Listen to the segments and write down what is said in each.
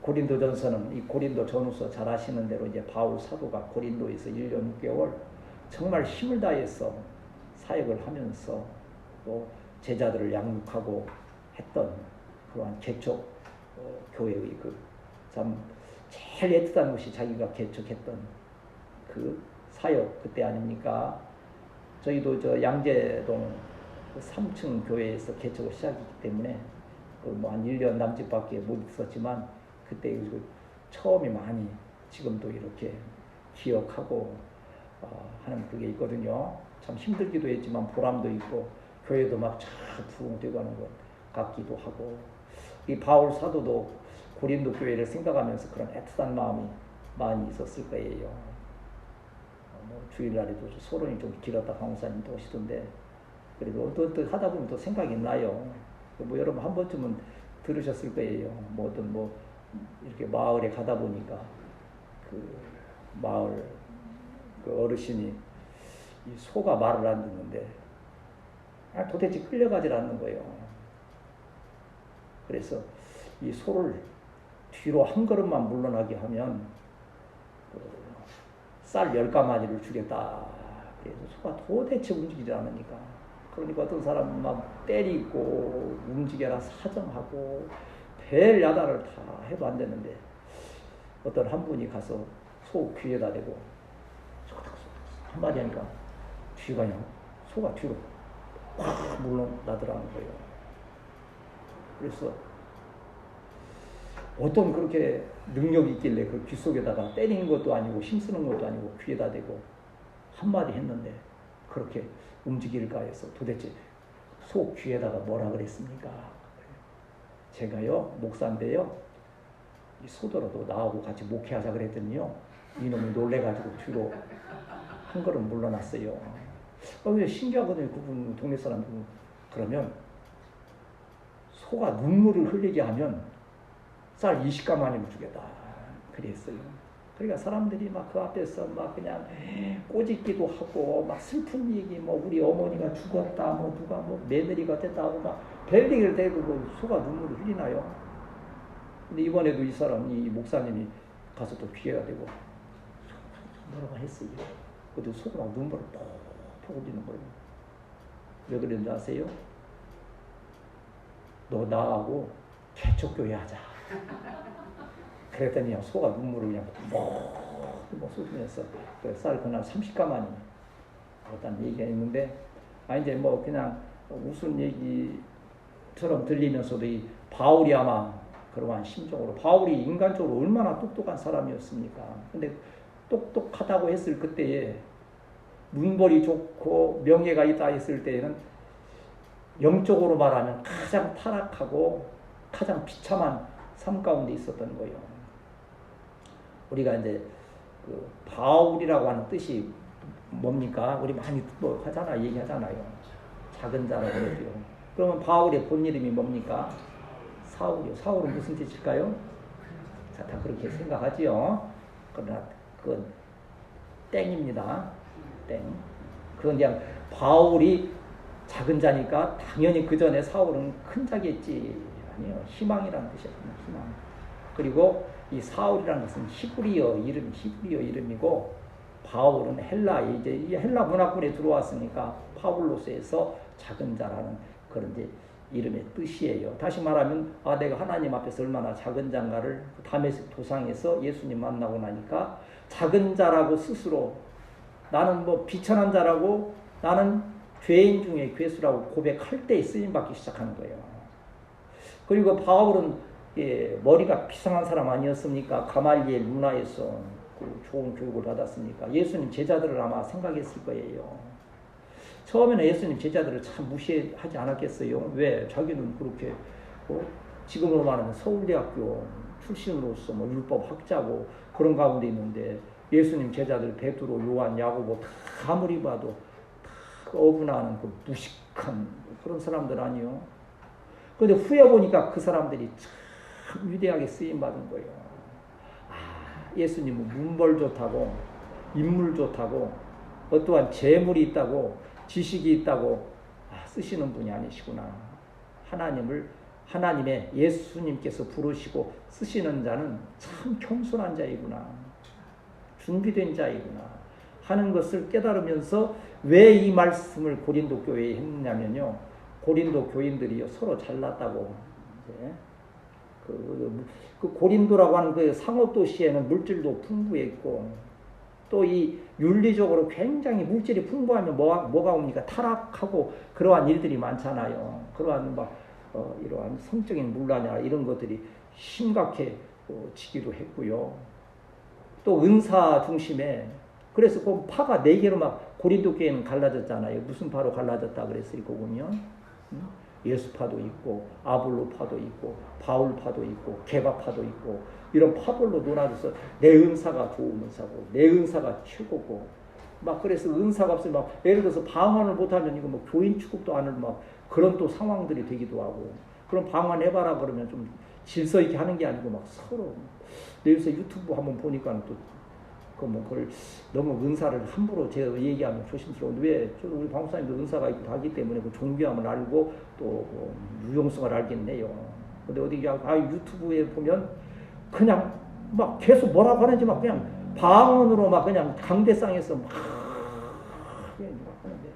고린도전서는 이 고린도 전후서 잘 아시는 대로 이제 바울 사도가 고린도에서 1년 6개월 정말 힘을 다해서 사역을 하면서 또 제자들을 양육하고 했던 그러한 개척 교회의 그 참 제일 애틋한 것이 자기가 개척했던 그 사역 그때 아닙니까? 저희도 저 양재동 그 3층 교회에서 개척을 시작했기 때문에 그 뭐 한 1년 남짓밖에 못 있었지만 그때 그 처음이 많이 지금도 이렇게 기억하고 하는 그게 있거든요. 참 힘들기도 했지만 보람도 있고 교회도 막 쫙 부흥되고 하는 것 같기도 하고 이 바울 사도도 고린도 교회를 생각하면서 그런 애틋한 마음이 많이 있었을 거예요. 뭐 주일날에도 소론이 좀 길었다 강사님도 오시던데 그래도 또 하다 보면 또 생각이 나요. 뭐 여러분 한 번쯤은 들으셨을 거예요. 뭐든 뭐 이렇게 마을에 가다 보니까 그 마을 그 어르신이 이 소가 말을 안 듣는데 도대체 끌려가질 않는 거예요. 그래서 이 소를 뒤로 한 걸음만 물러나게 하면 쌀 10가마니를 주겠다. 그래서 소가 도대체 움직이지 않으니까. 그러니까 어떤 사람은 막 때리고 움직여라 사정하고 별 야단을 다 해도 안 되는데 어떤 한 분이 가서 소 귀에다 대고 한마디 하니까 뒤가 그냥 소가 뒤로 확 물러나더라는 거예요. 그래서 어떤 그렇게 능력이 있길래 그 귀 속에다가 때리는 것도 아니고 힘쓰는 것도 아니고 귀에다 대고 한마디 했는데 그렇게 움직일까 해서 도대체 소 귀에다가 뭐라 그랬습니까? 제가요 목사인데요 이 소더라도 나하고 같이 목회하자 그랬더니요 이놈이 놀래가지고 뒤로 한 걸음 물러났어요. 신기하거든요. 그분 동네 사람 그러면 소가 눈물을 흘리게 하면 쌀 20가마니를 주겠다 그랬어요. 그러니까 사람들이 막 그 앞에서 막 그냥 꼬집기도 하고 막 슬픈 얘기 뭐 우리 어머니가 죽었다 뭐 누가 뭐 며느리가 됐다 하고 막 벨링을 대고 소가 눈물을 흘리나요? 근데 이번에도 이 사람이 이 목사님이 가서 또 귀에다 대고 뭐라고 했어요. 그래도 소가 막 눈물을 퍽퍽 흘리는 거예요. 왜 그랬는지 아세요? 너 나하고 개척교회 하자. 그랬더니 소가 눈물을 그냥 뭐 쏟으면서 쌀 그날 30가마니 어떤 얘기가 있는데 이제 뭐 그냥 웃은 얘기처럼 들리면서도 이 바울이 아마 그러한 심정으로 바울이 인간적으로 얼마나 똑똑한 사람이었습니까? 근데 똑똑하다고 했을 그때에 문벌이 좋고 명예가 있다 했을 때에는 영적으로 말하면 가장 타락하고 가장 비참한 삶 가운데 있었던 거예요. 우리가 이제 그 바울이라고 하는 뜻이 뭡니까? 우리 많이 뭐 하잖아요. 얘기하잖아요. 작은 자라고 그러죠. 그러면 바울의 본 이름이 뭡니까? 사울이요. 사울은 무슨 뜻일까요? 자, 다 그렇게 생각하지요. 그러나 그건 땡입니다. 땡. 그건 그냥 바울이 작은 자니까 당연히 그 전에 사울은 큰 자겠지. 아니요. 희망이라는 뜻이에요. 희망. 그리고 이 사울이라는 것은 히브리어 이름이고 바울은 헬라에 이제 이 헬라 문화권에 들어왔으니까 파울로스에서 작은 자라는 그런 이제 이름의 뜻이에요. 다시 말하면 내가 하나님 앞에서 얼마나 작은 자인가를 다메섹 도상에서 예수님 만나고 나니까 작은 자라고 스스로 나는 뭐 비천한 자라고 나는 죄인 중에 괴수라고 고백할 때 쓰임받기 시작하는 거예요. 그리고 바울은 머리가 비상한 사람 아니었습니까? 가말리엘 문화에서 그 좋은 교육을 받았으니까 예수님 제자들을 아마 생각했을 거예요. 처음에는 예수님 제자들을 참 무시하지 않았겠어요. 왜? 자기는 그렇게 지금으로 말하면 서울대학교 출신으로서 뭐 율법 학자고 그런 가운데 있는데 예수님 제자들 베드로, 요한, 야고보 다 아무리 봐도 다 어분하는 그 무식한 그런 사람들 아니요. 그런데 후에 보니까 그 사람들이 참 위대하게 쓰임받은 거예요. 예수님은 문벌 좋다고 인물 좋다고 어떠한 재물이 있다고 지식이 있다고 쓰시는 분이 아니시구나. 하나님을 하나님의 예수님께서 부르시고 쓰시는 자는 참 겸손한 자이구나, 준비된 자이구나 하는 것을 깨달으면서 왜 이 말씀을 고린도 교회에 했냐면요, 고린도 교인들이 서로 잘났다고. 이제 그 고린도라고 하는 그 상업 도시에는 물질도 풍부했고, 또 이 윤리적으로 굉장히 물질이 풍부하면 뭐가 옵니까? 타락하고 그러한 일들이 많잖아요. 그러한 이러한 성적인 문란이나 이런 것들이 심각해지기도 했고요. 또 은사 중심에, 그래서 그 파가 4개로 막 고린도 교회는 갈라졌잖아요. 무슨 파로 갈라졌다 그랬어요? 이거 보면 예수파도 있고 아볼로파도 있고 바울파도 있고 개바파도 있고 이런 파별로 논하면서 내 은사가 좋은 은사고 내 은사가 최고고 막 그래서 은사가 없으면 막 예를 들어서 방언을 못하면 이거 뭐 교인 취급도 안 하고 막 그런 또 상황들이 되기도 하고, 그럼 방언해봐라 그러면 좀 질서 있게 하는 게 아니고 막 서로. 요새 유튜브 한번 보니까 또 그걸 너무 은사를 함부로 제가 얘기하면 조심스러운데, 왜 저도 우리 방사님도 은사가 있고 하기 때문에 그 존귀함을 알고 또 유용성을 알겠네요. 근데 어디 유튜브에 보면 그냥 막 계속 뭐라고 하는지 막 그냥 방언으로 막 그냥 강대상에서 막 하는데,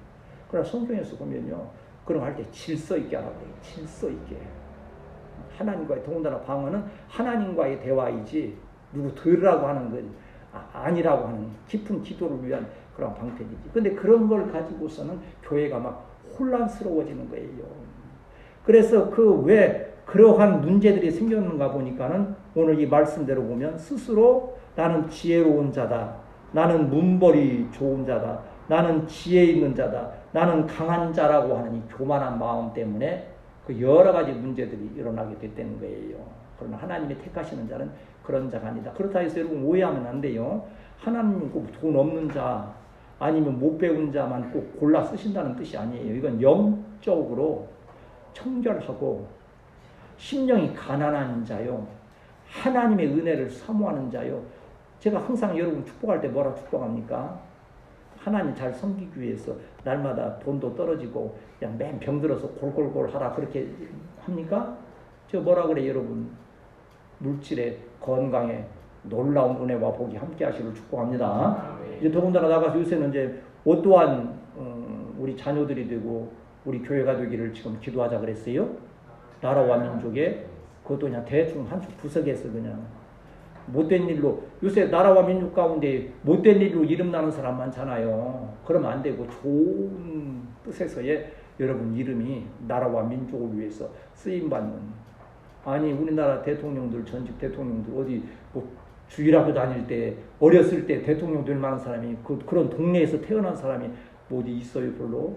그러나 성경에서 보면요, 그런 거 할 때 질서 있게 하라고 해요. 질서 있게. 하나님과의, 더군다나 방언은 하나님과의 대화이지 누구 들으라고 하는 건 아니라고 하는 깊은 기도를 위한 그런 방편이지. 근데 그런 걸 가지고서는 교회가 막 혼란스러워지는 거예요. 그래서 왜 그러한 문제들이 생겼는가 보니까는 오늘 이 말씀대로 보면 스스로 나는 지혜로운 자다, 나는 문벌이 좋은 자다, 나는 지혜 있는 자다, 나는 강한 자라고 하는 이 교만한 마음 때문에 그 여러 가지 문제들이 일어나게 됐다는 거예요. 그러나 하나님이 택하시는 자는 그런 자가 아니다. 그렇다 해서 여러분 오해하면 안 돼요. 하나님 꼭 돈 없는 자 아니면 못 배운 자만 꼭 골라 쓰신다는 뜻이 아니에요. 이건 영적으로 청결하고 심령이 가난한 자요, 하나님의 은혜를 사모하는 자요. 제가 항상 여러분 축복할 때 뭐라 축복합니까? 하나님 잘 섬기기 위해서 날마다 돈도 떨어지고 그냥 맨 병들어서 골골골 하라 그렇게 합니까? 저 뭐라 그래 여러분? 물질에 건강에 놀라운 은혜와 복이 함께 하시기를 축복합니다. 이제 더군다나 나가서 요새는 이제 어떠한 우리 자녀들이 되고 우리 교회가 되기를 지금 기도하자 그랬어요. 나라와 민족에 그것도 그냥 대충 한쪽 구석에서 그냥 못된 일로, 요새 나라와 민족 가운데 못된 일로 이름 나는 사람 많잖아요. 그러면 안 되고 좋은 뜻에서의 여러분 이름이 나라와 민족을 위해서 쓰임받는, 아니 우리나라 대통령들, 전직 대통령들 어디 뭐 주일학교 다닐 때 어렸을 때 대통령 될 만한 사람이 그런 동네에서 태어난 사람이 뭐 어디 있어요? 별로.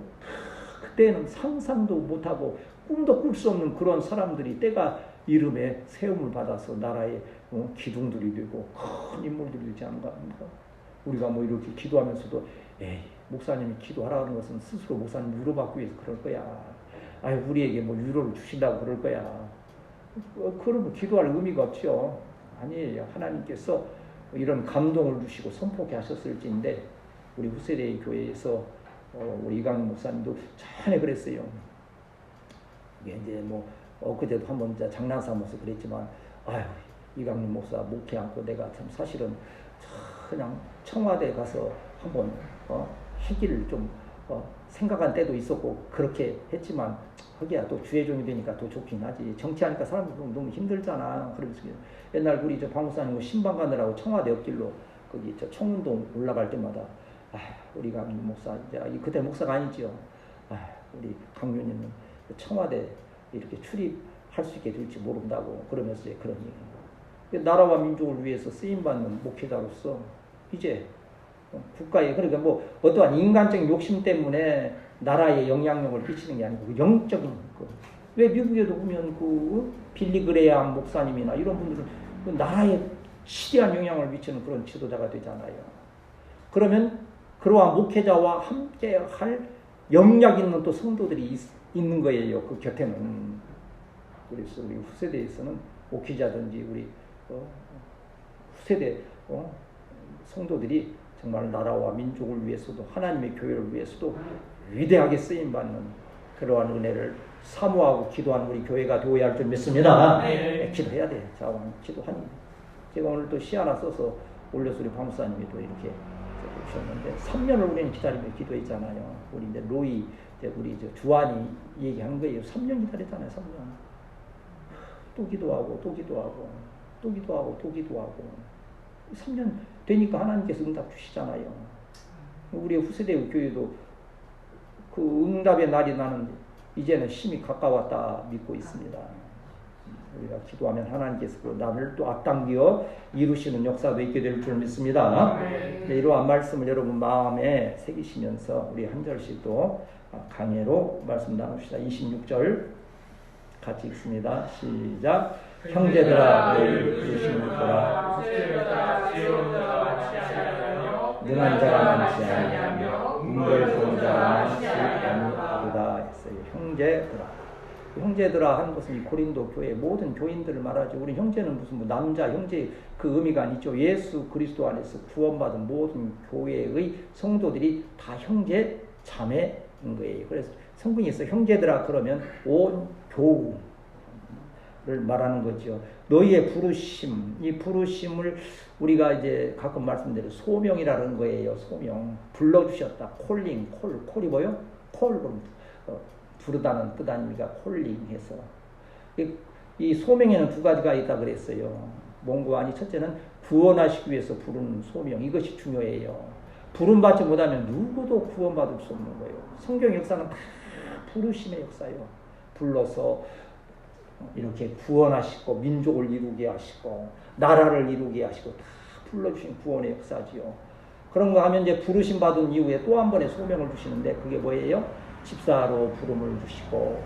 그때는 상상도 못하고 꿈도 꿀 수 없는 그런 사람들이 때가 이름에 세움을 받아서 나라의 기둥들이 되고 큰 인물들이 되지 않은가 합니까? 우리가 뭐 이렇게 기도하면서도 목사님이 기도하라는 것은 스스로 목사님 위로받기 위해서 그럴 거야. 우리에게 뭐 위로를 주신다고 그럴 거야. 그러면 기도할 의미가 없죠. 아니에요. 하나님께서 이런 감동을 주시고 선포케 하셨을지인데, 우리 후세대의 교회에서 우리 이강민 목사님도 전에 그랬어요. 이게 이제 뭐 그때도 한번 장난 삼아서 그랬지만, 이강민 목사 목회 않고 내가 참 사실은 그냥 청와대 가서 한번 하기를 좀 생각한 때도 있었고 그렇게 했지만, 하기야 또 주의종이 되니까 더 좋긴 하지. 정치하니까 사람들 너무 힘들잖아. 그러면서 옛날 우리 방 목사님 신방 가느라고 청와대 옆길로 거기 청운동 올라갈 때마다 우리 강윤 목사, 그때 목사가 아니지요. 우리 강윤이는 청와대 이렇게 출입할 수 있게 될지 모른다고 그러면서 그런 얘기. 나라와 민족을 위해서 쓰임받는 목회자로서 이제 국가에, 그러니까 뭐 어떠한 인간적인 욕심 때문에 나라에 영향력을 끼치는 게 아니고 영적인 왜 미국에도 보면 빌리그레암 목사님이나 이런 분들은 나라에 시대한 영향을 미치는 그런 지도자가 되잖아요. 그러면 그러한 목회자와 함께 할 영향 있는 또 성도들이 있는 거예요. 그 곁에는. 그래서 우리 후세대에서는 목회자든지 우리 후세대 성도들이 정말 나라와 민족을 위해서도 하나님의 교회를 위해서도 위대하게 쓰임받는 그러한 은혜를 사모하고 기도하는 우리 교회가 되어야 할 줄 믿습니다. 네, 기도해야 돼. 자원 기도하니. 제가 오늘 또 시 하나 써서 올려서 우리 박목사님이 또 이렇게 오셨는데 3년을 우리는 기다리며 기도했잖아요. 우리 이제 로이 이제 우리 주한이 얘기한 거예요. 3년 기다렸잖아요. 3년. 또 기도하고 또 기도하고 또 기도하고 또 기도하고 3년 되니까 하나님께서 응답 주시잖아요. 우리 후세대 교회도 그 응답의 날이 나는 이제는 심히 가까웠다 믿고 있습니다. 우리가 기도하면 하나님께서 그 날을 또 앞당겨 이루시는 역사도 있게 될 줄 믿습니다. 이러한 말씀을 여러분 마음에 새기시면서 우리 한 절씩 또 강해로 말씀 나눕시다. 26절 같이 읽습니다. 시작. 형제들아 너희 부르심을 보라. 능한 자가 많지 아니하며 문벌 좋은 자가 많지 아니하도다 했어요. 형제들아. 형제들아 하는 것은 이 고린도 교회 모든 교인들을 말하죠. 우리 형제는 무슨 뭐 남자 형제 그 의미가 아니죠. 예수 그리스도 안에서 구원받은 모든 교회의 성도들이 다 형제 자매인 거예요. 그래서 성경에서 형제들아 그러면 온 교우를 말하는 거죠. 너희의 부르심, 이 부르심을 우리가 이제 가끔 말씀드린 소명이라는 거예요. 소명. 불러주셨다. 콜링, 콜이 뭐요? 콜, 부르다는 뜻 아닙니까? 콜링해서. 이 소명에는 두 가지가 있다 그랬어요. 뭔가 아니 첫째는 구원하시기 위해서 부르는 소명. 이것이 중요해요. 부름받지 못하면 누구도 구원받을 수 없는 거예요. 성경 역사는 다 부르심의 역사예요. 불러서 이렇게 구원하시고 민족을 이루게 하시고 나라를 이루게 하시고 다 불러주신 구원의 역사지요. 그런 거 하면 이제 부르심 받은 이후에 또 한 번의 소명을 주시는데 그게 뭐예요? 집사로 부름을 주시고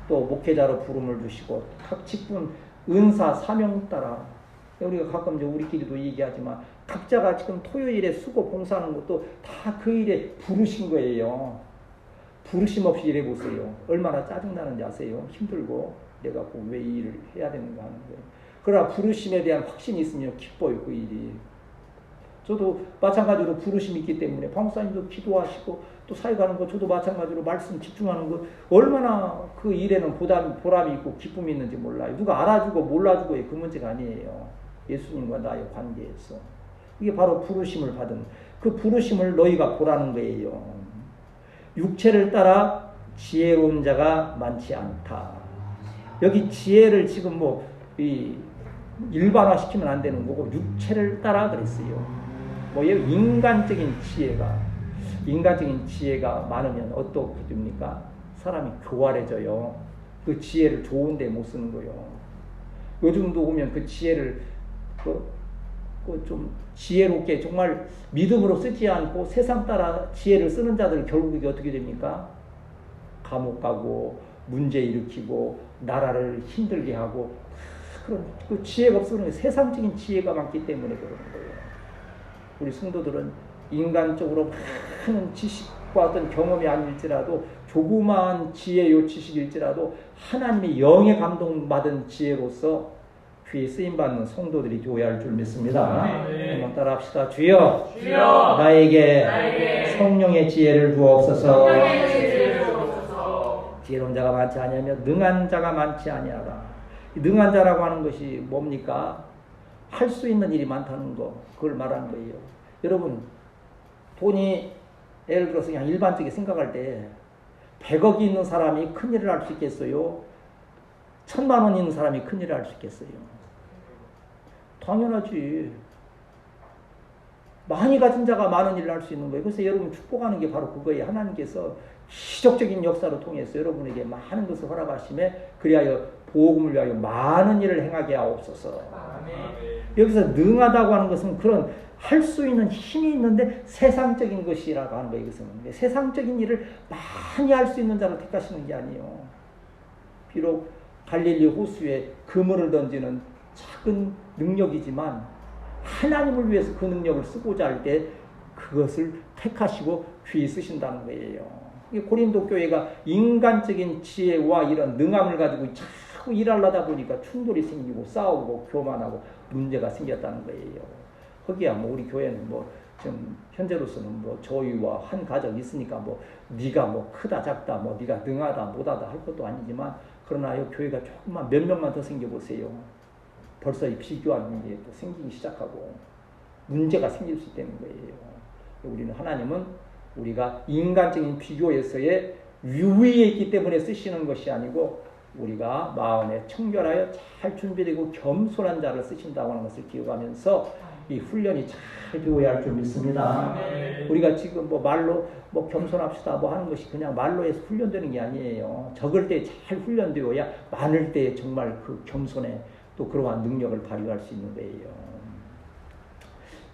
또 목회자로 부름을 주시고 각 직분 은사 사명 따라 우리가 가끔 이제 우리끼리도 얘기하지만 각자가 지금 토요일에 수고 봉사하는 것도 다 그 일에 부르신 거예요. 부르심 없이 일해 보세요. 얼마나 짜증나는지 아세요? 힘들고 내가 왜 이 일을 해야 되는가 하는 거예요. 그러나 부르심에 대한 확신이 있으면 기뻐요. 그 일이. 저도 마찬가지로 부르심이 있기 때문에 박목사님도 기도하시고 또 사회 가는 거 저도 마찬가지로 말씀 집중하는 거 얼마나 그 일에는 보람이 있고 기쁨이 있는지 몰라요. 누가 알아주고 몰라주고의 그 문제가 아니에요. 예수님과 나의 관계에서. 이게 바로 부르심을 받은 그 부르심을 너희가 보라는 거예요. 육체를 따라 지혜로운 자가 많지 않다. 여기 지혜를 지금 일반화시키면 안 되는 거고 육체를 따라 그랬어요. 인간적인 지혜가 많으면 어떻게 됩니까? 사람이 교활해져요. 그 지혜를 좋은 데 못 쓰는 거예요. 요즘도 보면 그 지혜를 좀 지혜롭게 정말 믿음으로 쓰지 않고 세상 따라 지혜를 쓰는 자들 결국에 어떻게 됩니까? 감옥 가고 문제 일으키고 나라를 힘들게 하고 그런 그 지혜가 없으면 세상적인 지혜가 많기 때문에 그러는 거예요. 우리 성도들은 인간적으로 많은 지식과 어떤 경험이 아닐지라도 조그마한 지혜요 지식일지라도 하나님의 영에 감동받은 지혜로서 귀에 쓰임받는 성도들이 되어야 할 줄 믿습니다. 한번 따라 합시다. 주여, 나에게 성령의 지혜를 부옵소서. 지혜로운 자가 많지 아니하며 능한 자가 많지 아니하다. 능한 자라고 하는 것이 뭡니까? 할 수 있는 일이 많다는 거, 그걸 말하는 거예요. 여러분, 돈이 예를 들어서 그냥 일반적인 생각할 때 100억이 있는 사람이 큰일을 할 수 있겠어요? 1000만 원 있는 사람이 큰일을 할 수 있겠어요? 당연하지. 많이 가진 자가 많은 일을 할 수 있는 거예요. 그래서 여러분 축복하는 게 바로 그거예요. 하나님께서 기적적인 역사로 통해서 여러분에게 많은 것을 허락하심에 그리하여 복음을 위하여 많은 일을 행하게 하옵소서. 여기서 능하다고 하는 것은 그런 할 수 있는 힘이 있는데 세상적인 것이라고 하는 거예요. 이것은 세상적인 일을 많이 할 수 있는 자를 택하시는 게 아니에요. 비록 갈릴리 호수에 그물을 던지는 작은 능력이지만 하나님을 위해서 그 능력을 쓰고자 할 때 그것을 택하시고 귀히 쓰신다는 거예요. 고린도 교회가 인간적인 지혜와 이런 능함을 가지고 자꾸 일하려다 보니까 충돌이 생기고 싸우고 교만하고 문제가 생겼다는 거예요. 거기야 우리 교회는 지금 현재로서는 뭐 저희와 한 가정 있으니까 뭐 네가 뭐 크다 작다 뭐 네가 능하다 못하다 할 것도 아니지만 그러나 이 교회가 조금만 몇 명만 더 생겨보세요. 벌써 이 비교하는 게 또 생기기 시작하고 문제가 생길 수 있다는 거예요. 우리는 하나님은 우리가 인간적인 비교에서의 유위에 있기 때문에 쓰시는 것이 아니고 우리가 마음에 청결하여 잘 준비되고 겸손한 자를 쓰신다고 하는 것을 기억하면서 이 훈련이 잘 되어야 할 줄 믿습니다. 우리가 지금 뭐 말로 뭐 겸손합시다 뭐 하는 것이 그냥 말로 해서 훈련되는 게 아니에요. 적을 때 잘 훈련되어야 많을 때 정말 그 겸손에 또 그러한 능력을 발휘할 수 있는 거예요.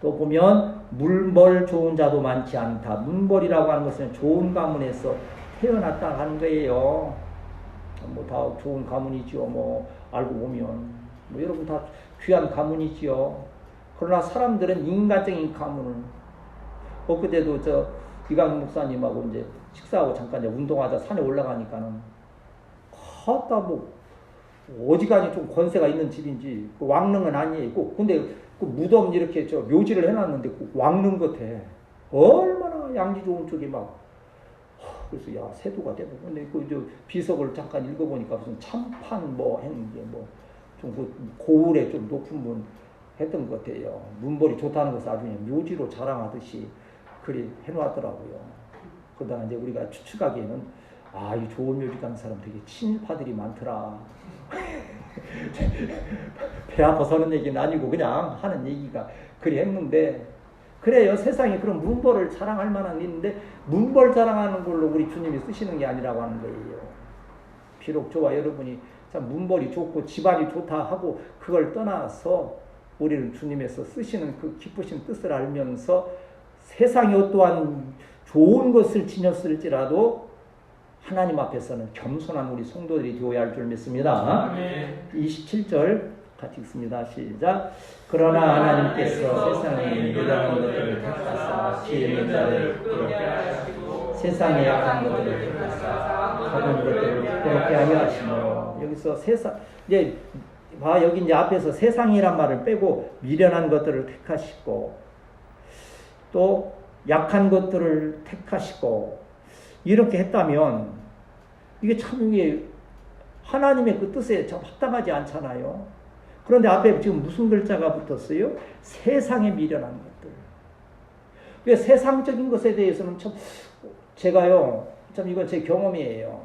또 보면 물벌 좋은 자도 많지 않다. 문벌이라고 하는 것은 좋은 가문에서 태어났다 하는 거예요. 뭐 다 좋은 가문이지요. 뭐 알고 보면 뭐 여러분 다 귀한 가문이지요. 그러나 사람들은 인간적인 가문을 엊그제도 저 이강 목사님하고 이제 식사하고 잠깐 이제 운동하자 산에 올라가니까는 하다 뭐 어지간히 좀 권세가 있는 집인지 그 왕릉은 아니에요. 근데 그 무덤 이렇게 저 묘지를 해놨는데 그 왕릉 같아. 얼마나 양지 좋은 쪽이 막 그래서 야 세도가 되고 근데 그 비석을 잠깐 읽어보니까 무슨 참판 뭐 했는 게 뭐 좀 그 고을에 좀 높은 분 했던 것 같아요. 문벌이 좋다는 것을 아주 그냥 묘지로 자랑하듯이 그리 해놓았더라고요. 그러다가 이제 우리가 추측하기에는 이 좋은 묘지 가는 사람 되게 친일파들이 많더라. 배 아파서 하는 얘기는 아니고 그냥 하는 얘기가 그리 했는데 그래요. 세상에 그런 문벌을 자랑할 만한 일인데 문벌 자랑하는 걸로 우리 주님이 쓰시는 게 아니라고 하는 거예요. 비록 저와 여러분이 참 문벌이 좋고 집안이 좋다 하고 그걸 떠나서 우리를 주님에서 쓰시는 그 기쁘신 뜻을 알면서 세상에 어떠한 좋은 것을 지녔을지라도 하나님 앞에서는 겸손한 우리 성도들이 되어야 할 줄 믿습니다. 27절 같이 읽습니다. 시작. 그러나 하나님께서 세상에 유력한 것들을 택하사 지혜 있는 자를 부끄럽게 하시고 세상에 약한 것들을 택하사 강한 것들을 부끄럽게 하려 하시며 여기서 세상 이제 여기 이제 앞에서 세상이란 말을 빼고 미련한 것들을 택하시고 또 약한 것들을 택하시고 이렇게 했다면 이게 참 이게 하나님의 그 뜻에 참 합당하지 않잖아요. 그런데 앞에 지금 무슨 글자가 붙었어요? 세상에 미련한 것들. 왜 세상적인 것에 대해서는 참 제가요 참 이건 제 경험이에요.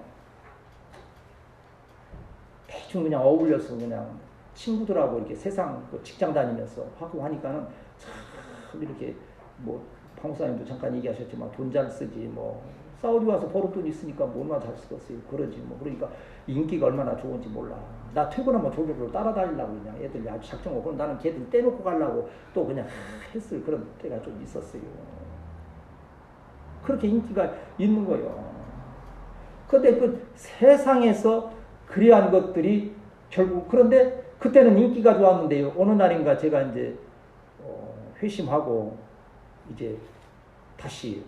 대충 그냥 어울려서 그냥 친구들하고 이렇게 세상 직장 다니면서 하고 하니까는 참 이렇게 뭐 방사님도 잠깐 얘기하셨지만 돈 잘 쓰지 뭐 사우디 와서 벌은 돈 있으니까 뭐 얼마나 잘 쓰겠어요. 그러지 뭐 그러니까 인기가 얼마나 좋은지 몰라. 나 퇴근하면 졸졸 따라다니려고 그냥 애들이 아주 작정하고 그럼 나는 걔들 떼놓고 가려고 또 그냥 했을 그런 때가 좀 있었어요. 그렇게 인기가 있는 거예요. 근데 그 세상에서 그리한 것들이 결국 그런데 그때는 인기가 좋았는데요. 어느 날인가 제가 이제 회심하고 이제 다시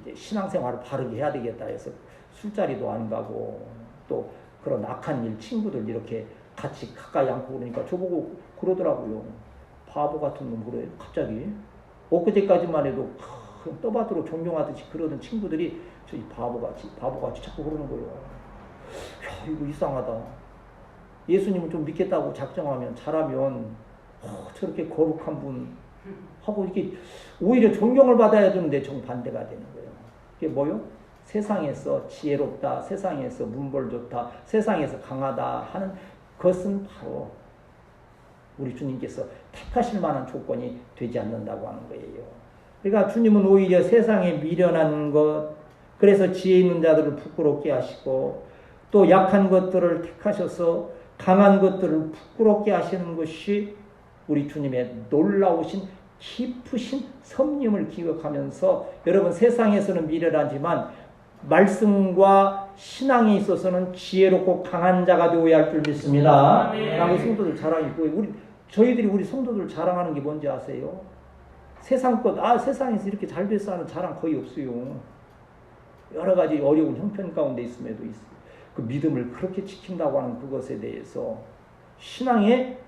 이제 신앙생활을 바르게 해야 되겠다 해서 술자리도 안 가고 또 그런 악한 일 친구들 이렇게 같이 가까이 앉고 그러니까 저보고 그러더라고요. 바보 같은 놈 그래요. 갑자기 엊그제까지만 해도 떠받들어 존경하듯이 그러던 친구들이 저희 바보같이 자꾸 그러는 거예요. 야 이거 이상하다. 예수님을 좀 믿겠다고 작정하면 잘하면 저렇게 거룩한 분 하고 이렇게 오히려 존경을 받아야 되는데 정반대가 되는 거예요. 이게 뭐요? 세상에서 지혜롭다, 세상에서 문벌 좋다, 세상에서 강하다 하는 것은 바로 우리 주님께서 택하실 만한 조건이 되지 않는다고 하는 거예요. 그러니까 주님은 오히려 세상에 미련한 것, 그래서 지혜 있는 자들을 부끄럽게 하시고 또 약한 것들을 택하셔서 강한 것들을 부끄럽게 하시는 것이 우리 주님의 놀라우신 깊으신 섭림을 기억하면서 여러분 세상에서는 미련하지만 말씀과 신앙에 있어서는 지혜롭고 강한 자가 되어야 할 줄 믿습니다. 우리 성도들 자랑이고 저희들이 우리 성도들 자랑하는 게 뭔지 아세요? 세상 것 세상에서 이렇게 잘 됐어 하는 자랑 거의 없어요. 여러 가지 어려운 형편 가운데 있음에도 그 믿음을 그렇게 지킨다고 하는 그것에 대해서 신앙의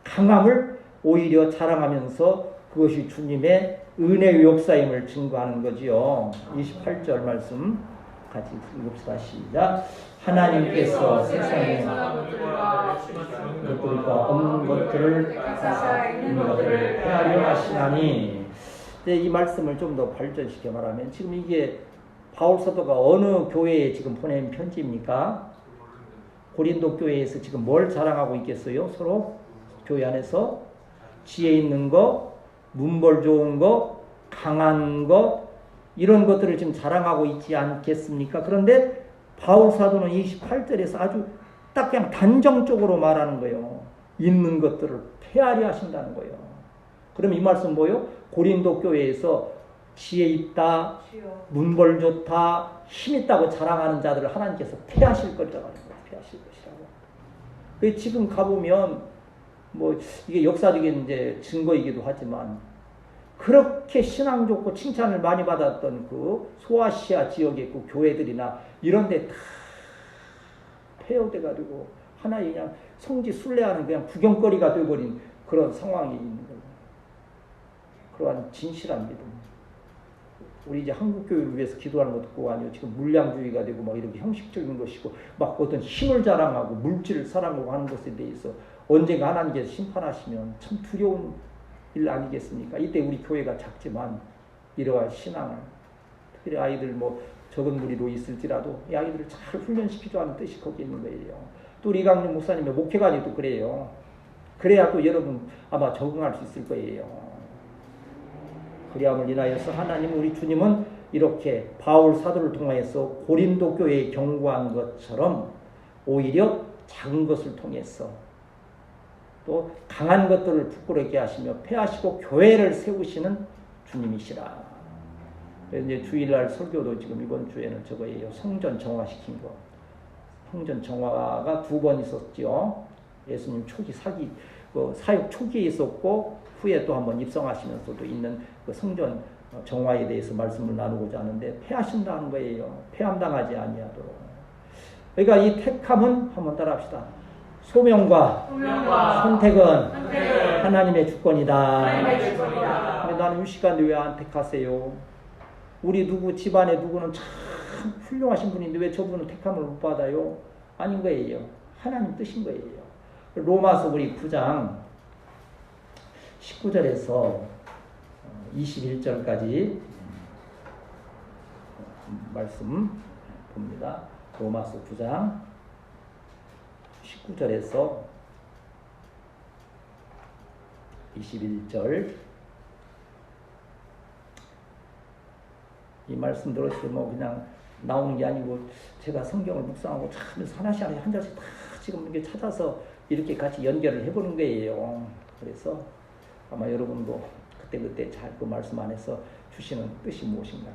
강함을 오히려 자랑하면서 그것이 주님의 은혜의 역사임을 증거하는 거지요. 28절 말씀 같이 읽읍시다. 시작. 하나님께서 세상에 것들과 없는 것들을 있는 것들을 헤아려 하시나니. 이 말씀을 좀 더 발전시켜 말하면 지금 이게 바울 사도가 어느 교회에 지금 보낸 편지입니까? 고린도 교회에서 지금 뭘 자랑하고 있겠어요? 서로 교회 안에서 지혜 있는 거, 문벌 좋은 거, 강한 거, 이런 것들을 지금 자랑하고 있지 않겠습니까? 그런데 바울 사도는 28절에서 아주 딱 그냥 단정적으로 말하는 거예요. 있는 것들을 폐하려 하신다는 거예요. 그럼 이 말씀 뭐예요? 고린도 교회에서 지혜 있다, 문벌 좋다, 힘 있다고 자랑하는 자들을 하나님께서 폐하실 거라고 하는 거예요. 폐하실 것이라고. 지금 가보면 뭐 이게 역사적인 이제 증거이기도 하지만 그렇게 신앙 좋고 칭찬을 많이 받았던 그 소아시아 지역의 그 교회들이나 이런 데 다 폐허돼 가지고 하나의 그냥 성지 순례하는 그냥 구경거리가 되어버린 그런 상황이 있는 거예요. 그러한 진실한 믿음. 우리 이제 한국 교회를 위해서 기도하는 것도 그거 아니에요. 지금 물량주의가 되고 막 이렇게 형식적인 것이고 막 어떤 힘을 자랑하고 물질을 사랑하고 하는 것에 대해서 언젠가 하나님께서 심판하시면 참 두려운 일 아니겠습니까? 이때 우리 교회가 작지만 이러한 신앙을 특별히 아이들 뭐 적은 무리로 있을지라도 이 아이들을 잘 훈련시키자는 뜻이 거기에 있는 거예요. 또 우리 이강림 목사님의 목회관이도 그래요. 그래야 또 여러분 아마 적응할 수 있을 거예요. 그리함을 인하여서 하나님 우리 주님은 이렇게 바울 사도를 통하여서 고린도 교회에 경고한 것처럼 오히려 작은 것을 통해서 또 강한 것들을 부끄럽게 하시며 폐하시고 교회를 세우시는 주님이시라. 그래서 이제 주일날 설교도 지금 이번 주에는 저거예요. 성전 정화시킨 거. 성전 정화가 2번 있었죠. 예수님 초기 사역 초기에 있었고 후에 또 한번 입성하시면서도 있는 그 성전 정화에 대해서 말씀을 나누고자 하는데 폐하신다는 거예요. 폐함당하지 아니하도록. 그러니까 이 택함은 한번 따라합시다. 소명과 선택은 하나님의 주권이다. 근데 나는 이 시간에 왜 안 택하세요? 우리 누구 집안에 누구는 참 훌륭하신 분인데 왜 저분은 택함을 못 받아요? 아닌 거예요. 하나님 뜻인 거예요. 로마서 우리 9장 19절에서 21절까지 말씀 봅니다. 로마서 9장 19절에서 21절 이 말씀 들으시면 뭐 그냥 나오는 게 아니고 제가 성경을 묵상하고 참 하나씩 한 절씩 다 지금 이렇게 찾아서 이렇게 같이 연결을 해보는 거예요. 그래서 아마 여러분도 그때그때 잘 그 말씀 안에서 주시는 뜻이 무엇인가.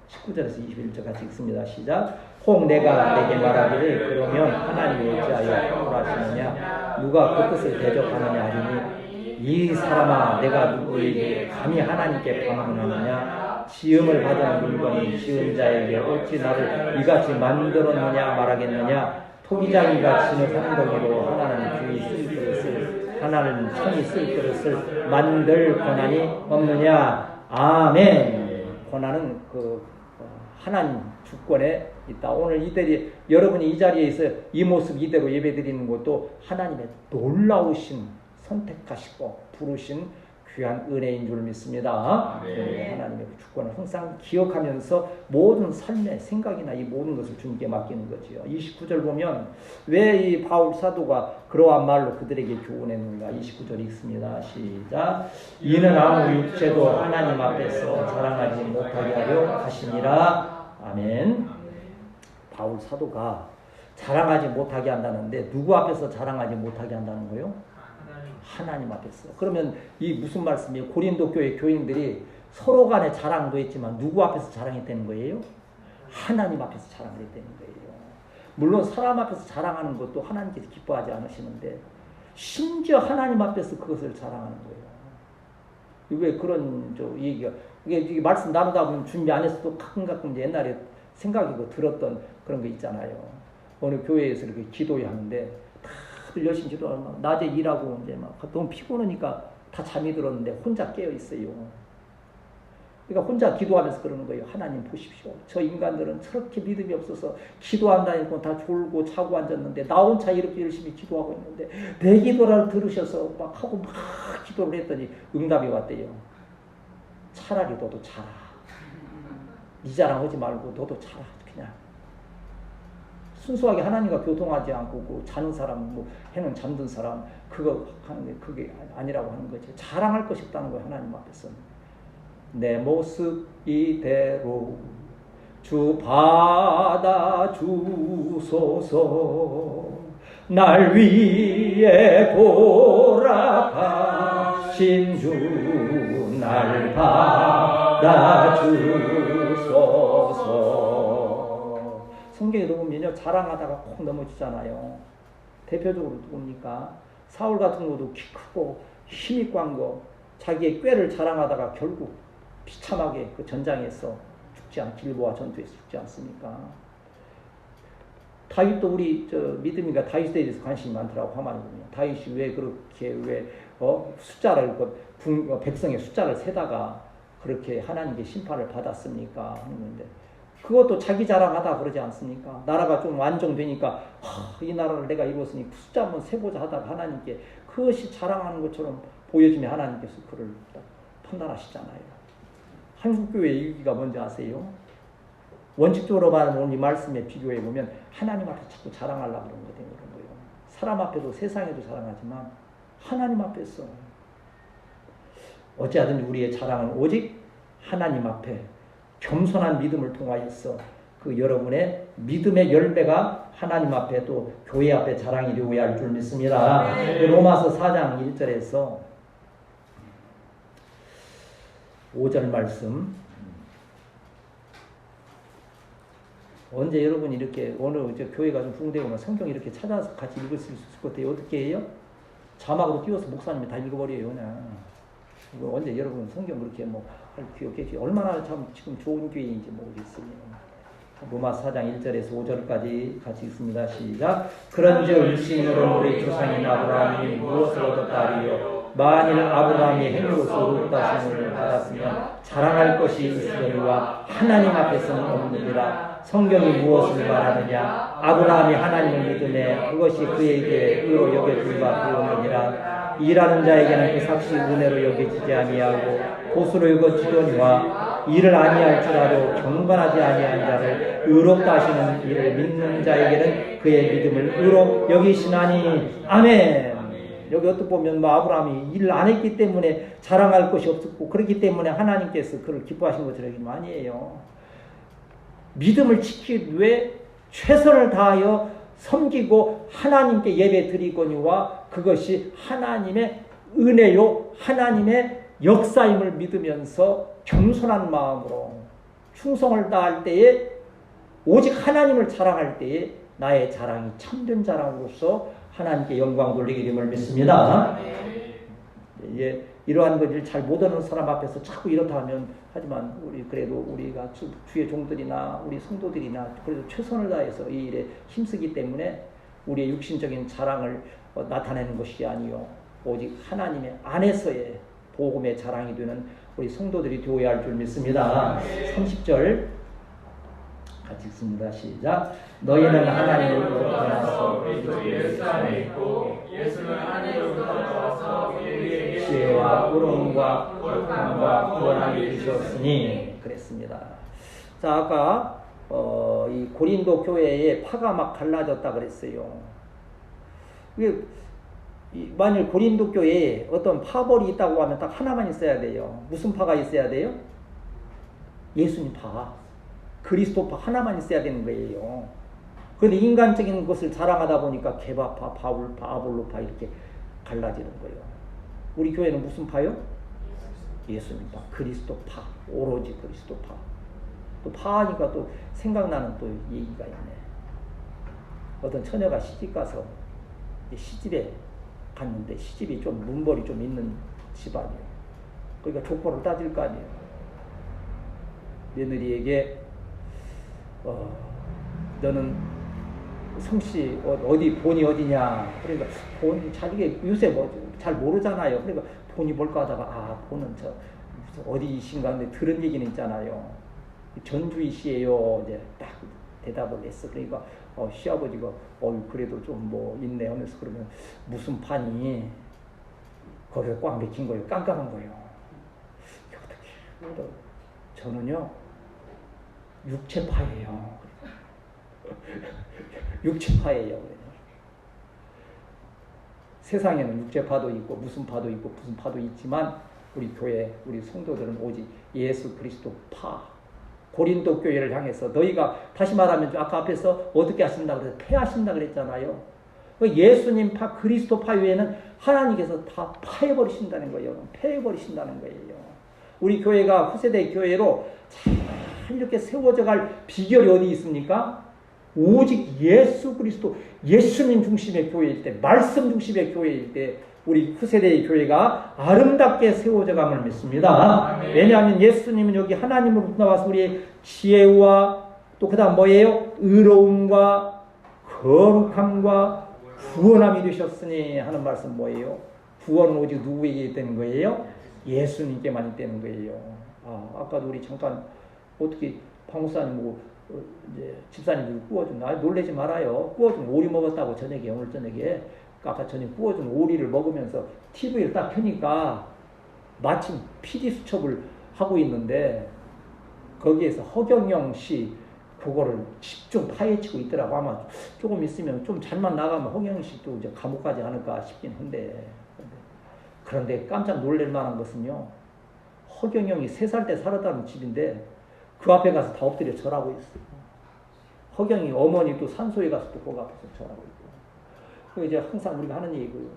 19절에서 21절 같이 읽습니다. 시작. 혹 내가 내게 말하기를 그러면 하나님이 어찌하여 통솔하시느냐 누가 그 뜻을 대적하느냐 하리니 이 사람아 내가 누구에게 감히 하나님께 방문하느냐 지음을 받은 물건이 지은 자에게 어찌 나를 이같이 만들었느냐 말하겠느냐 토기장이가 지는 산더미로 하나는 귀히 쓸 그릇을 하나는 천이 쓸 그릇을 만들 권한이 없느냐. 아멘. 권한은 하나님 주권에 있다. 오늘 이들이 여러분이 이 자리에 있어 이 모습 이대로 예배드리는 것도 하나님의 놀라우신 선택하시고 부르신 귀한 은혜인 줄 믿습니다. 네. 하나님의 주권을 항상 기억하면서 모든 삶의 생각이나 이 모든 것을 주님께 맡기는 거지요. 29절 보면 왜 이 바울 사도가 그러한 말로 그들에게 교훈했는가. 29절 읽습니다. 시작. 이는 아무 육체도 하나님 앞에서 자랑하지 못하게 하려 하시니라. 아멘. 바울 사도가 자랑하지 못하게 한다는데 누구 앞에서 자랑하지 못하게 한다는 거예요? 하나님 앞에서. 그러면 이 무슨 말씀이에요? 고린도 교회 교인들이 서로 간에 자랑도 했지만 누구 앞에서 자랑했다는 거예요? 하나님 앞에서 자랑을 했다는 거예요. 물론 사람 앞에서 자랑하는 것도 하나님께서 기뻐하지 않으시는데 심지어 하나님 앞에서 그것을 자랑하는 거예요. 왜 그런 얘기가 이게 말씀 나누다 보면 준비 안에서도 가끔 이제 옛날에 생각이고 들었던 그런 거 있잖아요. 어느 교회에서 이렇게 기도하는데 열심히 기도하면 낮에 일하고 이제 막 너무 피곤하니까 다 잠이 들었는데 혼자 깨어 있어요. 그러니까 혼자 기도하면서 그러는 거예요. 하나님 보십시오. 저 인간들은 저렇게 믿음이 없어서 기도한다니까 다 졸고 자고 앉았는데 나 혼자 이렇게 열심히 기도하고 있는데 내 기도를 들으셔서 막 하고 막 기도를 했더니 응답이 왔대요. 차라리 너도 자라. 네 자랑하지 말고 너도 자라. 그냥 순수하게 하나님과 교통하지 않고 그 자는 사람, 뭐 해는 잠든 사람 그거 하는 게 그게 아니라고 하는 거지. 자랑할 것이 없다는 거예요. 하나님 앞에서는. 내 모습 이대로 주 받아주소서. 날 위해 돌아가신 주 날 받아주소서. 성경에 보면요 자랑하다가 콕 넘어지잖아요. 대표적으로 누굽니까? 사울 같은 것도 키 크고 힘있고 한 거 자기의 꾀를 자랑하다가 결국 비참하게 그 전장에서 죽지 않, 길보아 전투에서 죽지 않습니까? 다윗도 우리 믿음이가 다윗에 대해서 관심이 많더라고 하만이 보면. 다윗이 왜 그렇게 숫자를 백성의 숫자를 세다가 그렇게 하나님께 심판을 받았습니까? 하는데 그것도 자기 자랑하다 그러지 않습니까? 나라가 좀 안정되니까 이 나라를 내가 이루었으니 숫자 한번 세보자 하다가 하나님께 그것이 자랑하는 것처럼 보여주면 하나님께서 그를 판단하시잖아요. 한국교회의 일기가 뭔지 아세요? 원칙적으로 말하면 이 말씀에 비교해보면 하나님 앞에 자꾸 자랑하려고 그런 거예요. 사람 앞에도 세상에도 자랑하지만 하나님 앞에서 어찌하든지 우리의 자랑은 오직 하나님 앞에 겸손한 믿음을 통하여서 그 여러분의 믿음의 열매가 하나님 앞에 또 교회 앞에 자랑이 되어야 할 줄 믿습니다. 로마서 4장 1절에서 5절 말씀. 언제 여러분이 이렇게 어느 이제 교회가 좀 붕대고 성경 이렇게 찾아서 같이 읽을 수 있을 것 같아요. 어떻게 해요? 자막으로 띄워서 목사님이 다 읽어버려요. 그냥. 이거 언제 여러분 성경 그렇게 할 기억 계시 얼마나 참 지금 좋은 교회인지 모르겠어요. 로마서 4장 1절에서 5절까지 같이 읽습니다. 시작. 그런즉 일신으로 우리 조상인 아브라함이 무엇을 얻었다 하리요? 만일 아브라함이 행위로서 의롭다심을 받았으면 자랑할 것이 있으려니와 하나님 앞에서는 없느니라. 성경이 무엇을 말하느냐? 아브라함이 하나님을 믿음에 그것이 그에게 의로 여겨질 바 되었느니라. 일하는 자에게는 그 삭시 은혜로 여겨지지 아니하고 보수로 여겨지더니와 일을 아니할 줄 알고 경건하지 아니한 자를 의롭다 하시는 이를 믿는 자에게는 그의 믿음을 의로 여기시나니. 아멘. 여기 어떻게 보면 아브라함이 일을 안 했기 때문에 자랑할 것이 없었고 그렇기 때문에 하나님께서 그를 기뻐하신 것처럼 아니에요. 믿음을 지키기 위해 최선을 다하여 섬기고 하나님께 예배 드리거니와 그것이 하나님의 은혜요 하나님의 역사임을 믿으면서 겸손한 마음으로 충성을 다할 때에 오직 하나님을 자랑할 때에 나의 자랑이 참된 자랑으로서 하나님께 영광 돌리게 됨을 믿습니다. 예, 이러한 것을 잘 못하는 사람 앞에서 자꾸 이렇다 하면 하지만 그래도 우리가 주의 종들이나 우리 성도들이나 그래도 최선을 다해서 이 일에 힘쓰기 때문에 우리의 육신적인 자랑을 나타내는 것이 아니요 오직 하나님의 안에서의 복음의 자랑이 되는 우리 성도들이 되어야 할 줄 믿습니다. 30절 같이 읽습니다. 시작. 너희는 하나님으로부터 나서 그리스도 예수 안에 있고 예수는 하나님으로부터 나와서 우리에게 지혜와 의로움과 거룩함과 구원함이 주셨으니 그랬습니다. 자, 아까 이 고린도 교회에 파가 막 갈라졌다 그랬어요. 만일 고린도 교회에 어떤 파벌이 있다고 하면 딱 하나만 있어야 돼요. 무슨 파가 있어야 돼요? 예수님 파. 그리스도파 하나만 있어야 되는 거예요. 그런데 인간적인 것을 자랑하다 보니까 게바파, 바울파, 아볼로파 이렇게 갈라지는 거예요. 우리 교회는 무슨 파요? 예수님파, 그리스도파, 오로지 그리스도파. 또 파하니까 또 생각나는 또 얘기가 있네. 어떤 처녀가 시집가서 시집에 갔는데 시집이 좀 문벌이 좀 있는 집안이에요. 그러니까 족보를 따질 거 아니에요. 며느리에게 너는 성씨 어디 본이 어디냐? 그러니까 본 자기가 요새 잘 모르잖아요. 그러니까 본이 뭘까 하다가 본은 저 어디이신가 하는데 들은 얘기는 있잖아요. 전주이시에요. 이제 딱 대답을 했어. 그러니까 시아버지가 그래도 좀 뭐 있네 하면서 그러면 무슨 판이 거기서 꽉 맥힌 거예요. 깜깜한 거예요. 어떻게? 저는요 육체파예요. 육체파예요. 세상에는 육체파도 있고 무슨 파도 있고 무슨 파도 있지만 우리 교회 우리 성도들은 오직 예수 그리스도 파. 고린도 교회를 향해서 너희가 다시 말하면 아까 앞에서 어떻게 하신다고 그래서 패하신다 그랬잖아요. 예수님 파 그리스도 파 외에는 하나님께서 다 파해버리신다는 거예요. 패해버리신다는 거예요. 우리 교회가 후세대 교회로 잘 이렇게 세워져갈 비결이 어디 있습니까? 오직 예수 그리스도 예수님 중심의 교회일 때 말씀 중심의 교회일 때 우리 후세대의 교회가 아름답게 세워져감을 믿습니다. 왜냐하면 예수님은 여기 하나님으로부터 나와서 우리의 지혜와 또 그 다음 뭐예요? 의로움과 거룩함과 구원함이 되셨으니 하는 말씀 뭐예요? 구원은 오직 누구에게 있다는 거예요? 예수님께만 있다는 거예요. 아까도 우리 잠깐 어떻게 방목사님 이제 집사님들 구워준다. 놀라지 말아요. 구워준 오리 먹었다고 저녁에 오늘 저녁에 아까 저녁 구워준 오리를 먹으면서 TV를 딱 켜니까 마침 PD 수첩을 하고 있는데 거기에서 허경영 씨 그거를 집중 파헤치고 있더라고. 아마 조금 있으면 좀 잘만 나가면 허경영 씨도 이제 감옥 가지 않을까 싶긴 한데 그런데 깜짝 놀랄 만한 것은요. 허경영이 3살 때 살았다는 집인데 그 앞에 가서 다 엎드려 절하고 있어요. 허경이 어머니 또 산소에 가서 또 거기 앞에서 절하고 있고. 그 이제 항상 우리가 하는 얘기고요.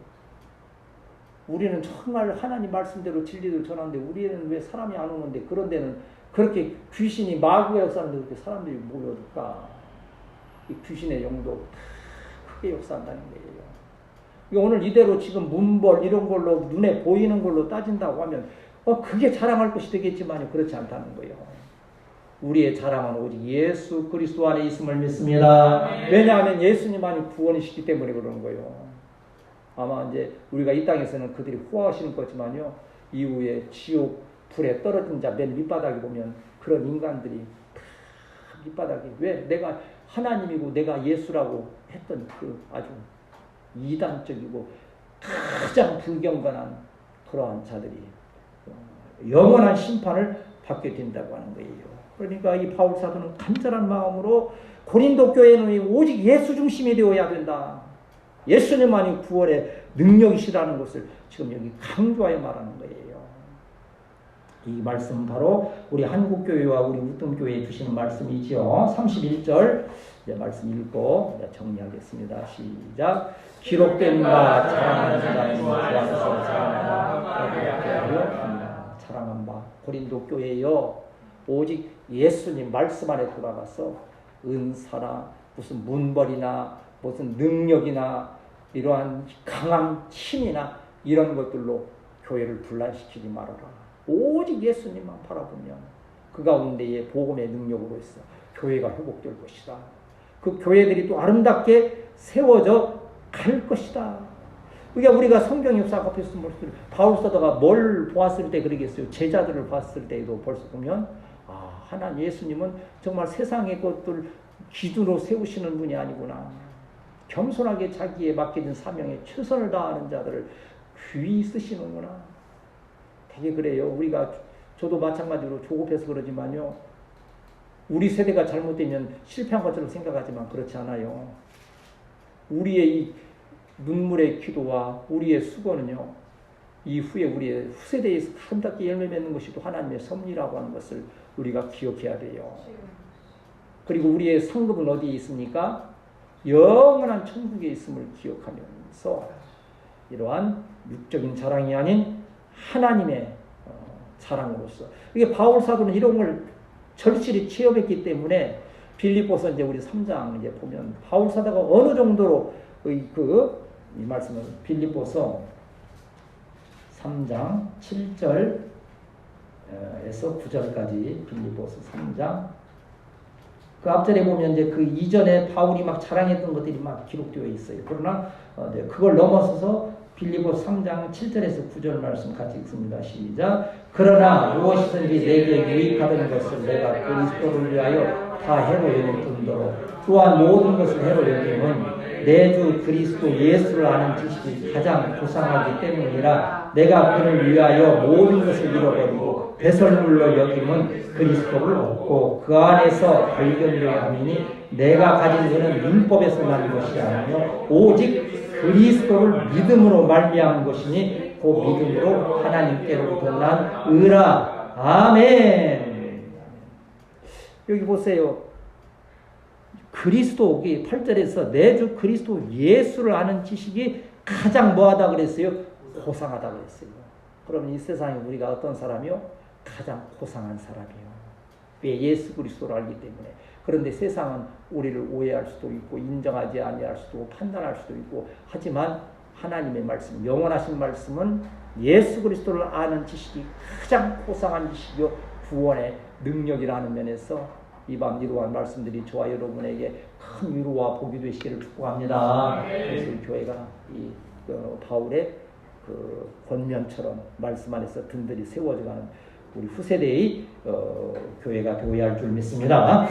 우리는 정말 하나님 말씀대로 진리를 전하는데 우리는 왜 사람이 안 오는데 그런 데는 그렇게 귀신이 마구의 역사하는데 그렇게 사람들이 모여들까? 이 귀신의 영도 크게 역사한다는 거예요. 오늘 이대로 지금 문벌 이런 걸로 눈에 보이는 걸로 따진다고 하면 그게 자랑할 것이 되겠지만 그렇지 않다는 거예요. 우리의 자랑은 오직 예수 그리스도 안에 있음을 믿습니다. 왜냐하면 예수님만이 구원이시기 때문에 그러는 거예요. 아마 이제 우리가 이 땅에서는 그들이 후화하시는 거지만요. 이후에 지옥 불에 떨어진 자 맨 밑바닥에 보면 그런 인간들이 밑바닥에 왜 내가 하나님이고 내가 예수라고 했던 그 아주 이단적이고 가장 불경건한 그러한 자들이 영원한 심판을 받게 된다고 하는 거예요. 그러니까 이 바울 사도는 간절한 마음으로 고린도 교회는 오직 예수 중심이 되어야 된다. 예수님만이 구원의 능력이시라는 것을 지금 여기 강조하여 말하는 거예요. 이 말씀 바로 우리 한국교회와 우리 우뜸교회에 주시는 말씀이지요. 31절 말씀 읽고 정리하겠습니다. 시작. 기록된 바 자랑하는 자는 구하소서 자랑한 바 고린도 교회여 오직 예수님 말씀 안에 돌아가서 은사나 무슨 문벌이나 무슨 능력이나 이러한 강한 힘이나 이런 것들로 교회를 분란시키지 말아라. 오직 예수님만 바라보면 그 가운데에 복음의 능력으로 해서 교회가 회복될 것이다. 그 교회들이 또 아름답게 세워져 갈 것이다. 그러니까 우리가 성경 역사 앞에서 바울 사도가 뭘 보았을 때 그러겠어요. 제자들을 봤을 때도 벌써 보면 하나님 예수님은 정말 세상의 것들 기준으로 세우시는 분이 아니구나. 겸손하게 자기에 맡겨진 사명에 최선을 다하는 자들을 귀히 쓰시는구나. 되게 그래요. 저도 마찬가지로 조급해서 그러지만요. 우리 세대가 잘못되면 실패한 것처럼 생각하지만 그렇지 않아요. 우리의 이 눈물의 기도와 우리의 수고는요. 이후에 우리의 후세대에서 아름답게 열매 맺는 것이 또 하나님의 섭리라고 하는 것을 우리가 기억해야 돼요. 그리고 우리의 상급은 어디에 있습니까? 영원한 천국에 있음을 기억하면서 이러한 육적인 자랑이 아닌 하나님의 자랑으로서 이게 바울 사도는 이런 걸 절실히 체험했기 때문에 빌립보서 이제 우리 3장 이제 보면 바울 사도가 어느 정도로 이 말씀은 빌립보서 3장 7절에서 9절까지 빌립보서 3장 그 앞절에 보면 이제 그 이전에 바울이 막 자랑했던 것들이 막 기록되어 있어요. 그러나 그걸 넘어서서 빌립보 3장 7절에서 9절 말씀 같이 읽습니다. 시작. 그러나 무엇이든지 내게 유익하던 것을 내가 그리스도를 위하여 다 해로 여길 뿐더러 또한 모든 것을 해로 여김은 내 주 그리스도 예수를 아는 지식이 가장 고상하기 때문이라. 내가 그를 위하여 모든 것을 잃어버리고 배설물로 여김은 그리스도를 얻고 그 안에서 발견되어야 함이니 내가 가진 것은 율법에서 난 것이 아니며 오직 그리스도를 믿음으로 말미암은 것이니 그 믿음으로 하나님께로부터 난 의라. 아멘. 여기 보세요. 그리스도, 8절에서 내 주 그리스도 예수를 아는 지식이 가장 뭐하다 그랬어요? 고상하다 그랬어요. 그러면 이 세상에 우리가 어떤 사람이요? 가장 고상한 사람이요. 왜? 예수 그리스도를 알기 때문에. 그런데 세상은 우리를 오해할 수도 있고 인정하지 아니할 수도 있고 판단할 수도 있고 하지만 하나님의 말씀, 영원하신 말씀은 예수 그리스도를 아는 지식이 가장 고상한 지식이요 구원의 능력이라는 면에서 이 밤 이러한 말씀들이 저와 여러분에게 큰 위로와 복이 되시기를 축복합니다. 그래서 우리 교회가 이 바울의 그 권면처럼 말씀 안에서 든든히 세워져가는 우리 후세대의 교회가 되어야 할 줄 믿습니다.